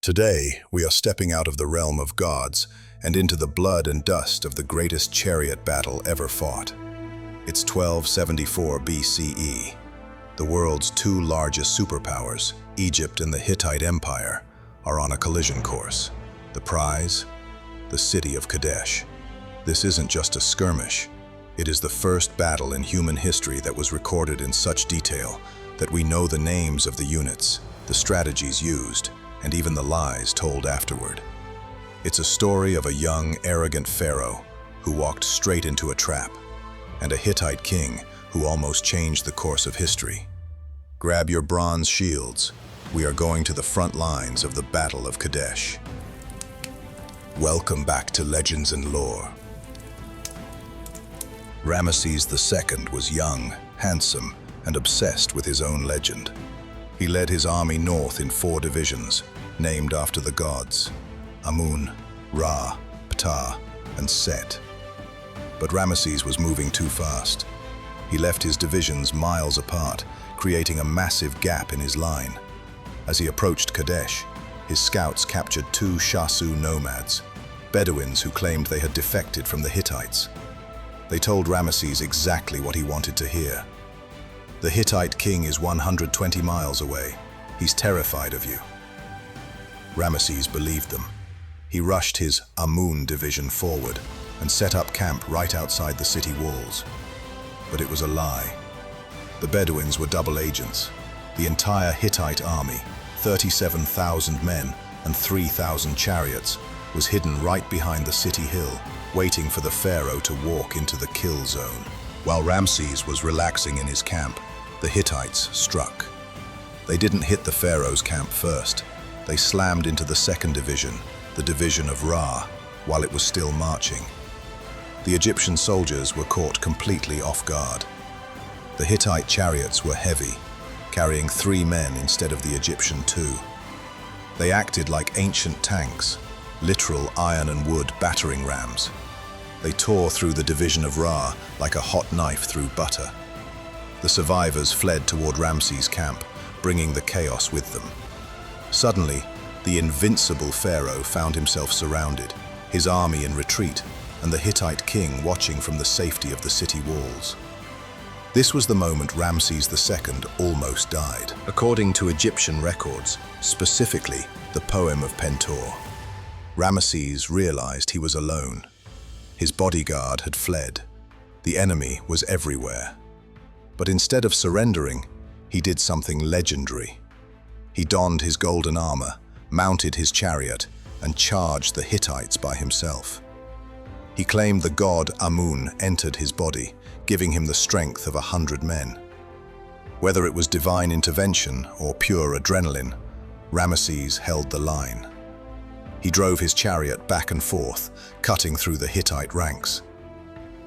Today, we are stepping out of the realm of gods and into the blood and dust of the greatest chariot battle ever fought. It's 1274 BCE. The world's two largest superpowers, Egypt and the Hittite Empire, are on a collision course. The prize? The city of Kadesh. This isn't just a skirmish. It is the first battle in human history that was recorded in such detail that we know the names of the units, the strategies used, and even the lies told afterward. It's a story of a young, arrogant pharaoh who walked straight into a trap, and a Hittite king who almost changed the course of history. Grab your bronze shields. We are going to the front lines of the Battle of Kadesh. Welcome back to Legends and Lore. Ramses II was young, handsome, and obsessed with his own legend. He led his army north in 4 divisions, named after the gods: Amun, Ra, Ptah, and Set. But Ramses was moving too fast. He left his divisions miles apart, creating a massive gap in his line. As he approached Kadesh, his scouts captured 2 Shasu nomads, Bedouins who claimed they had defected from the Hittites. They told Ramses exactly what he wanted to hear. The Hittite king is 120 miles away. He's terrified of you. Ramses believed them. He rushed his Amun division forward and set up camp right outside the city walls. But it was a lie. The Bedouins were double agents. The entire Hittite army, 37,000 men and 3,000 chariots, was hidden right behind the city hill, waiting for the pharaoh to walk into the kill zone. While Ramses was relaxing in his camp, the Hittites struck. They didn't hit the pharaoh's camp first. They slammed into the 2nd division, the division of Ra, while it was still marching. The Egyptian soldiers were caught completely off guard. The Hittite chariots were heavy, carrying 3 men instead of the Egyptian 2. They acted like ancient tanks, literal iron and wood battering rams. They tore through the division of Ra like a hot knife through butter. The survivors fled toward Ramses' camp, bringing the chaos with them. Suddenly, the invincible pharaoh found himself surrounded, his army in retreat, and the Hittite king watching from the safety of the city walls. This was the moment Ramses II almost died, according to Egyptian records, specifically the poem of Pentor. Ramses realized he was alone. His bodyguard had fled. The enemy was everywhere. But instead of surrendering, he did something legendary. He donned his golden armor, mounted his chariot, and charged the Hittites by himself. He claimed the god Amun entered his body, giving him the strength of 100 men. Whether it was divine intervention or pure adrenaline, Ramses held the line. He drove his chariot back and forth, cutting through the Hittite ranks.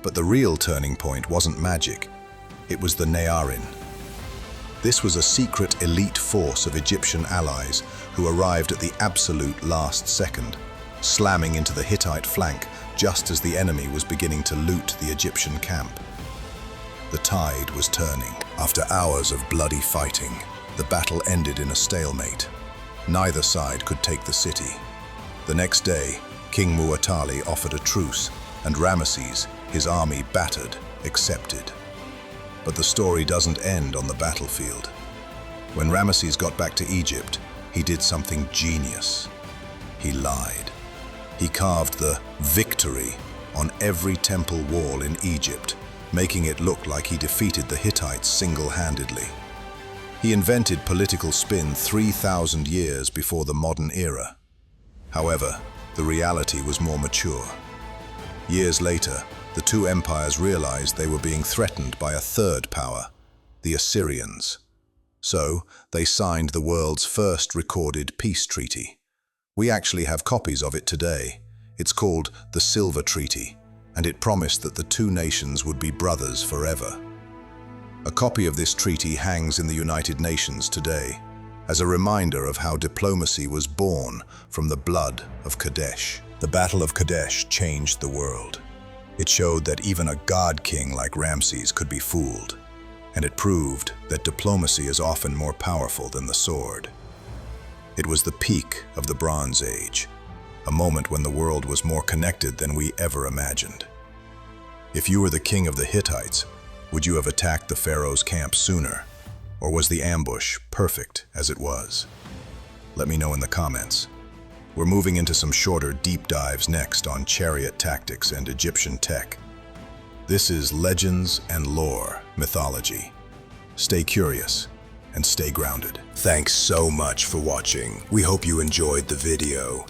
But the real turning point wasn't magic. It was the Nearin. This was a secret elite force of Egyptian allies who arrived at the absolute last second, slamming into the Hittite flank just as the enemy was beginning to loot the Egyptian camp. The tide was turning. After hours of bloody fighting, the battle ended in a stalemate. Neither side could take the city. The next day, King Muwatalli offered a truce, and Ramses, his army battered, accepted. But the story doesn't end on the battlefield. When Ramses got back to Egypt, he did something genius. He lied. He carved the victory on every temple wall in Egypt, making it look like he defeated the Hittites single-handedly. He invented political spin 3,000 years before the modern era. However, the reality was more mature. Years later, the 2 empires realized they were being threatened by a 3rd power, the Assyrians. So, they signed the world's first recorded peace treaty. We actually have copies of it today. It's called the Silver Treaty, and it promised that the 2 nations would be brothers forever. A copy of this treaty hangs in the United Nations today, as a reminder of how diplomacy was born from the blood of Kadesh. The Battle of Kadesh changed the world. It showed that even a god king like Ramses could be fooled, and it proved that diplomacy is often more powerful than the sword. It was the peak of the Bronze Age, a moment when the world was more connected than we ever imagined. If you were the king of the Hittites, would you have attacked the pharaoh's camp sooner? Or was the ambush perfect as it was? Let me know in the comments. We're moving into some shorter deep dives next on chariot tactics and Egyptian tech. This is Legends and Lore Mythology. Stay curious and stay grounded. Thanks so much for watching. We hope you enjoyed the video.